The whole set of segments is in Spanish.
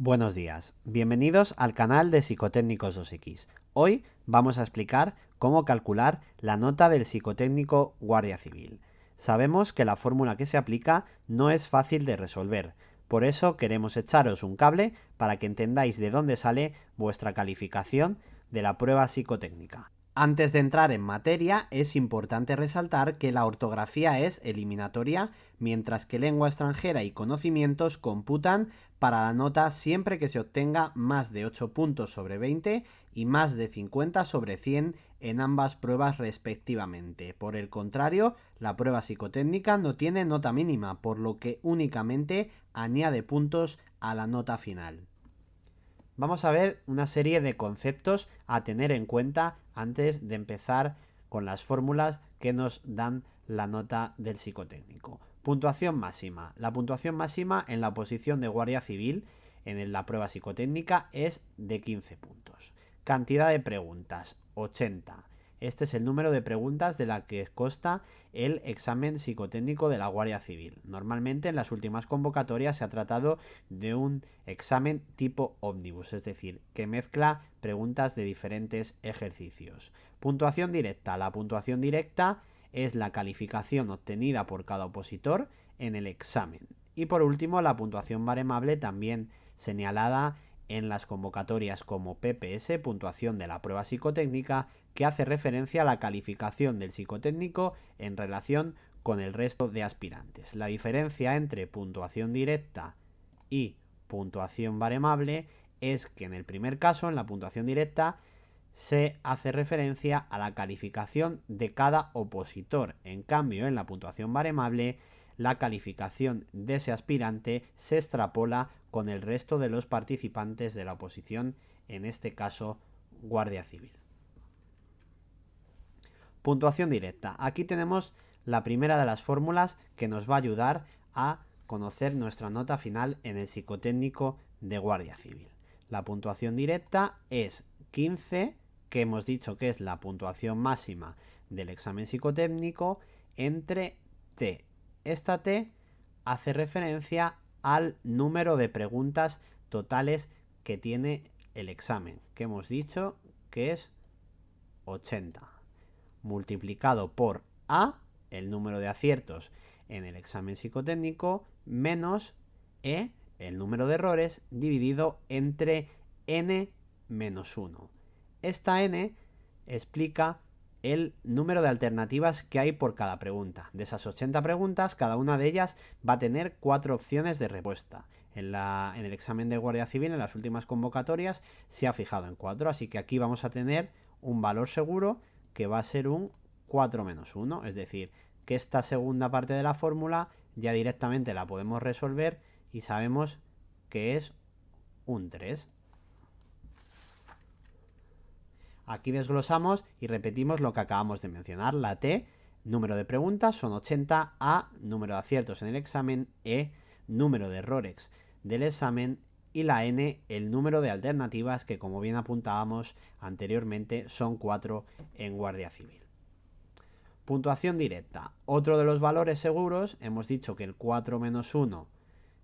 Buenos días, bienvenidos al canal de Psicotécnicos 2X. Hoy vamos a explicar cómo calcular la nota del psicotécnico Guardia Civil. Sabemos que la fórmula que se aplica no es fácil de resolver, por eso queremos echaros un cable para que entendáis de dónde sale vuestra calificación de la prueba psicotécnica. Antes de entrar en materia, es importante resaltar que la ortografía es eliminatoria, mientras que lengua extranjera y conocimientos computan para la nota siempre que se obtenga más de 8 puntos sobre 20 y más de 50 sobre 100 en ambas pruebas respectivamente. Por el contrario, la prueba psicotécnica no tiene nota mínima, por lo que únicamente añade puntos a la nota final. Vamos a ver una serie de conceptos a tener en cuenta antes de empezar con las fórmulas que nos dan la nota del psicotécnico. Puntuación máxima. La puntuación máxima en la oposición de Guardia Civil en la prueba psicotécnica es de 15 puntos. Cantidad de preguntas, 80. Este es el número de preguntas de la que consta el examen psicotécnico de la Guardia Civil. Normalmente en las últimas convocatorias se ha tratado de un examen tipo ómnibus, es decir, que mezcla preguntas de diferentes ejercicios. Puntuación directa. La puntuación directa es la calificación obtenida por cada opositor en el examen. Y por último, la puntuación baremable, también señalada en las convocatorias como PPS, puntuación de la prueba psicotécnica, que hace referencia a la calificación del psicotécnico en relación con el resto de aspirantes. La diferencia entre puntuación directa y puntuación baremable es que en el primer caso, en la puntuación directa, se hace referencia a la calificación de cada opositor. En cambio, en la puntuación baremable, la calificación de ese aspirante se extrapola con el resto de los participantes de la oposición, en este caso, Guardia Civil. Puntuación directa. Aquí tenemos la primera de las fórmulas que nos va a ayudar a conocer nuestra nota final en el psicotécnico de Guardia Civil. La puntuación directa es 15, que hemos dicho que es la puntuación máxima del examen psicotécnico, entre T. Esta T hace referencia al número de preguntas totales que tiene el examen, que hemos dicho que es 80, multiplicado por A, el número de aciertos en el examen psicotécnico, menos E, el número de errores, dividido entre N menos 1. Esta N explica el número de alternativas que hay por cada pregunta. De esas 80 preguntas, cada una de ellas va a tener 4 opciones de respuesta. En el examen de Guardia Civil, en las últimas convocatorias, se ha fijado en 4, así que aquí vamos a tener un valor seguro que va a ser un 4 menos 1, es decir, que esta segunda parte de la fórmula ya directamente la podemos resolver y sabemos que es un 3. Aquí desglosamos y repetimos lo que acabamos de mencionar. La T, número de preguntas, son 80. A, número de aciertos en el examen. E, número de errores del examen. Y la N, el número de alternativas, que como bien apuntábamos anteriormente, son 4 en Guardia Civil. Puntuación directa. Otro de los valores seguros, hemos dicho que el 4 menos 1,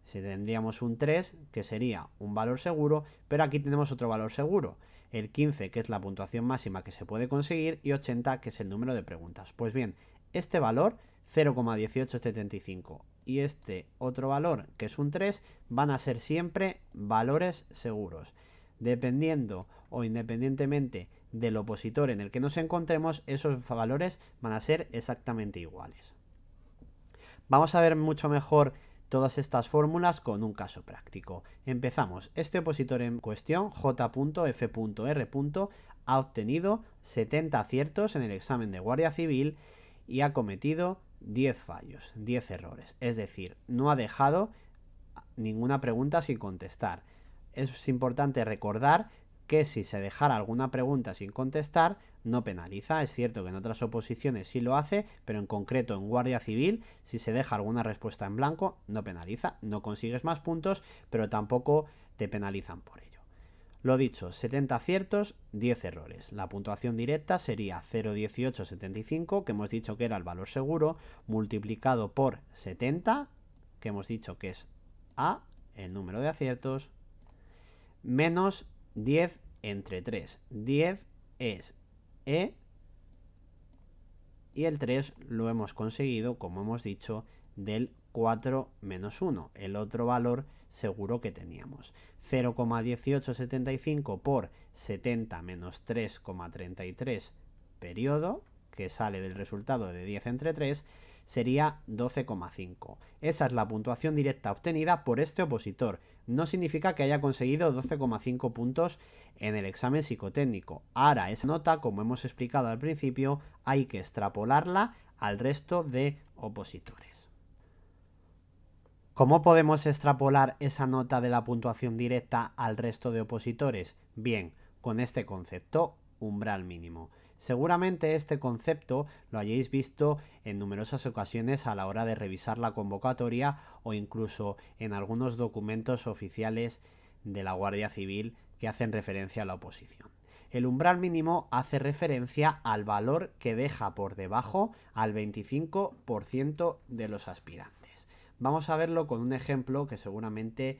si tendríamos un 3, que sería un valor seguro, pero aquí tenemos otro valor seguro, el 15, que es la puntuación máxima que se puede conseguir, y 80, que es el número de preguntas. Pues bien, este valor, 0,1875, y este otro valor, que es un 3, van a ser siempre valores seguros. Dependiendo o independientemente del opositor en el que nos encontremos, esos valores van a ser exactamente iguales. Vamos a ver mucho mejor todas estas fórmulas con un caso práctico. Empezamos. Este opositor en cuestión, J.F.R. ha obtenido 70 aciertos en el examen de Guardia Civil y ha cometido 10 fallos, 10 errores. Es decir, no ha dejado ninguna pregunta sin contestar. Es importante recordar que si se dejara alguna pregunta sin contestar, no penaliza. Es cierto que en otras oposiciones sí lo hace, pero en concreto en Guardia Civil, si se deja alguna respuesta en blanco, no penaliza. No consigues más puntos, pero tampoco te penalizan por ello. Lo dicho, 70 aciertos, 10 errores. La puntuación directa sería 0,1875, que hemos dicho que era el valor seguro, multiplicado por 70, que hemos dicho que es A, el número de aciertos, menos 10 entre 3. 10 es E y el 3 lo hemos conseguido, como hemos dicho, del 4 menos 1, el otro valor seguro que teníamos. 0,1875 por 70 menos 3,33 periodo, que sale del resultado de 10 entre 3, sería 12,5. Esa es la puntuación directa obtenida por este opositor. No significa que haya conseguido 12,5 puntos en el examen psicotécnico. Ahora, esa nota, como hemos explicado al principio, hay que extrapolarla al resto de opositores. ¿Cómo podemos extrapolar esa nota de la puntuación directa al resto de opositores? Bien, con este concepto, umbral mínimo. Seguramente este concepto lo hayáis visto en numerosas ocasiones a la hora de revisar la convocatoria o incluso en algunos documentos oficiales de la Guardia Civil que hacen referencia a la oposición. El umbral mínimo hace referencia al valor que deja por debajo al 25% de los aspirantes. Vamos a verlo con un ejemplo que seguramente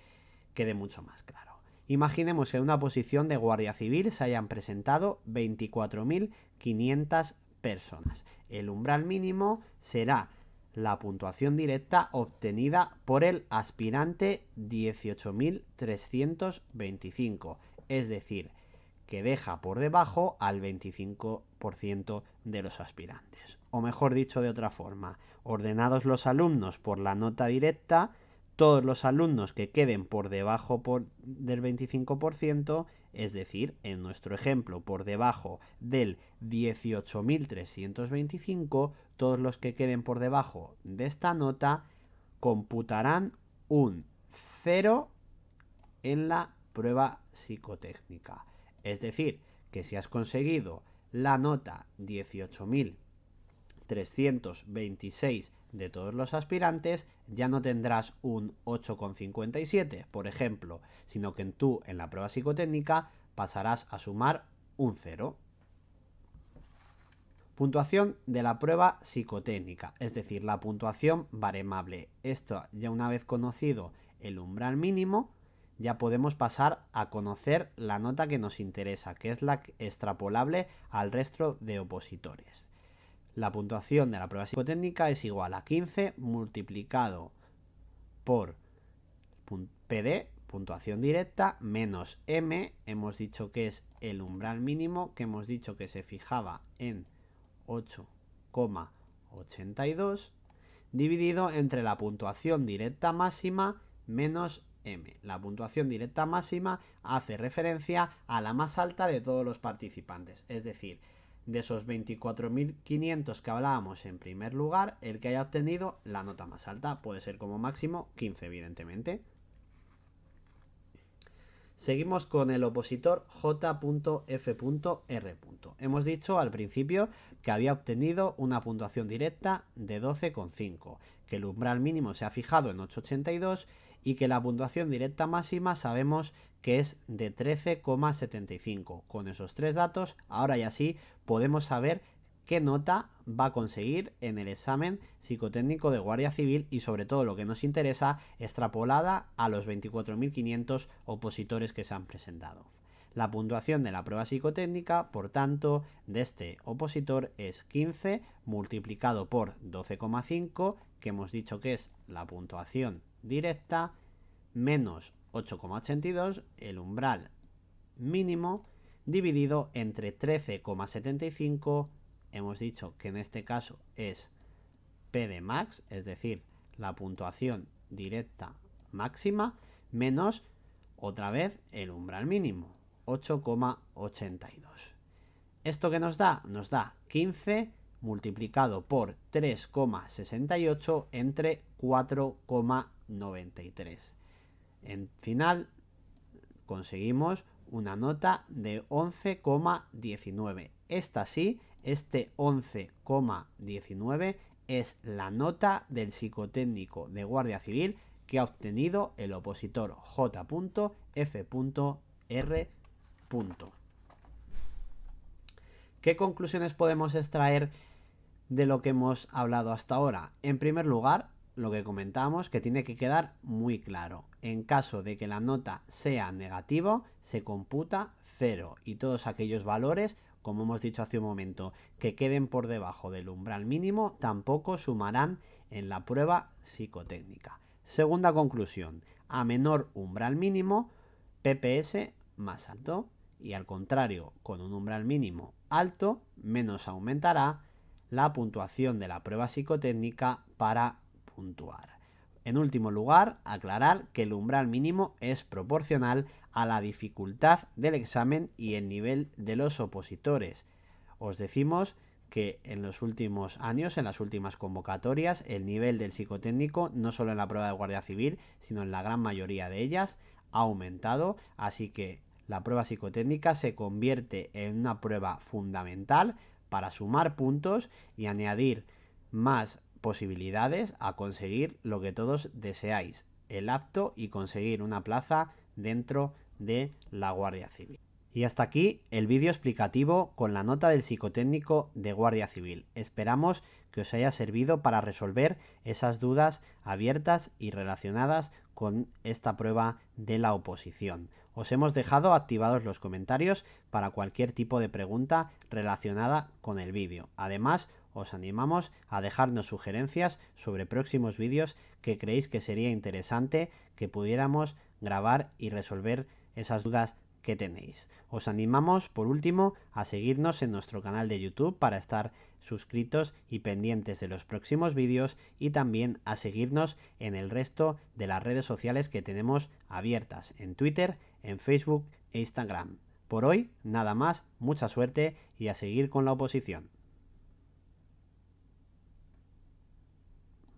quede mucho más claro. Imaginemos que en una posición de Guardia Civil se hayan presentado 24.500 personas. El umbral mínimo será la puntuación directa obtenida por el aspirante 18.325, es decir, que deja por debajo al 25% de los aspirantes. O mejor dicho de otra forma, ordenados los alumnos por la nota directa, todos los alumnos que queden por debajo del 25%, es decir, en nuestro ejemplo, por debajo del 18.325, todos los que queden por debajo de esta nota computarán un 0 en la prueba psicotécnica. Es decir, que si has conseguido la nota 18.326 de todos los aspirantes, ya no tendrás un 8,57, por ejemplo, sino que tú en la prueba psicotécnica pasarás a sumar un 0. Puntuación de la prueba psicotécnica, es decir, la puntuación baremable. Esto ya una vez conocido el umbral mínimo, ya podemos pasar a conocer la nota que nos interesa, que es la extrapolable al resto de opositores. La puntuación de la prueba psicotécnica es igual a 15 multiplicado por PD, puntuación directa, menos M, hemos dicho que es el umbral mínimo, que hemos dicho que se fijaba en 8,82, dividido entre la puntuación directa máxima menos M. La puntuación directa máxima hace referencia a la más alta de todos los participantes, es decir, de esos 24.500 que hablábamos en primer lugar, el que haya obtenido la nota más alta puede ser como máximo 15, evidentemente. Seguimos con el opositor J.F.R. Hemos dicho al principio que había obtenido una puntuación directa de 12,5, que el umbral mínimo se ha fijado en 8,82 y que la puntuación directa máxima sabemos que es de 13,75. Con esos tres datos, ahora ya sí podemos saber qué nota va a conseguir en el examen psicotécnico de Guardia Civil y sobre todo lo que nos interesa, extrapolada a los 24.500 opositores que se han presentado. La puntuación de la prueba psicotécnica, por tanto, de este opositor es 15 multiplicado por 12,5, que hemos dicho que es la puntuación directa, menos 8,82, el umbral mínimo, dividido entre 13,75, hemos dicho que en este caso es P de max, es decir, la puntuación directa máxima, menos otra vez el umbral mínimo, 8,82. ¿Esto qué nos da? Nos da 15 multiplicado por 3,68 entre 4,93. En final conseguimos una nota de 11,19. Esta sí, este 11,19 es la nota del psicotécnico de Guardia Civil que ha obtenido el opositor J.F.R. ¿Qué conclusiones podemos extraer de lo que hemos hablado hasta ahora? En primer lugar, lo que comentábamos, que tiene que quedar muy claro. En caso de que la nota sea negativa, se computa 0 y todos aquellos valores, como hemos dicho hace un momento, que queden por debajo del umbral mínimo, tampoco sumarán en la prueba psicotécnica. Segunda conclusión, a menor umbral mínimo, PPS más alto, y al contrario, con un umbral mínimo alto, menos aumentará la puntuación de la prueba psicotécnica para puntuar. En último lugar, aclarar que el umbral mínimo es proporcional a la dificultad del examen y el nivel de los opositores. Os decimos que en los últimos años, en las últimas convocatorias, el nivel del psicotécnico, no solo en la prueba de Guardia Civil, sino en la gran mayoría de ellas, ha aumentado, así que la prueba psicotécnica se convierte en una prueba fundamental para sumar puntos y añadir más posibilidades a conseguir lo que todos deseáis, el apto y conseguir una plaza dentro de la Guardia Civil. Y hasta aquí el vídeo explicativo con la nota del psicotécnico de Guardia Civil. Esperamos que os haya servido para resolver esas dudas abiertas y relacionadas con esta prueba de la oposición. Os hemos dejado activados los comentarios para cualquier tipo de pregunta relacionada con el vídeo. Además, os animamos a dejarnos sugerencias sobre próximos vídeos que creéis que sería interesante que pudiéramos grabar y resolver esas dudas que tenéis. Os animamos, por último, a seguirnos en nuestro canal de YouTube para estar suscritos y pendientes de los próximos vídeos y también a seguirnos en el resto de las redes sociales que tenemos abiertas, en Twitter, en Facebook e Instagram. Por hoy, nada más, mucha suerte y a seguir con la oposición.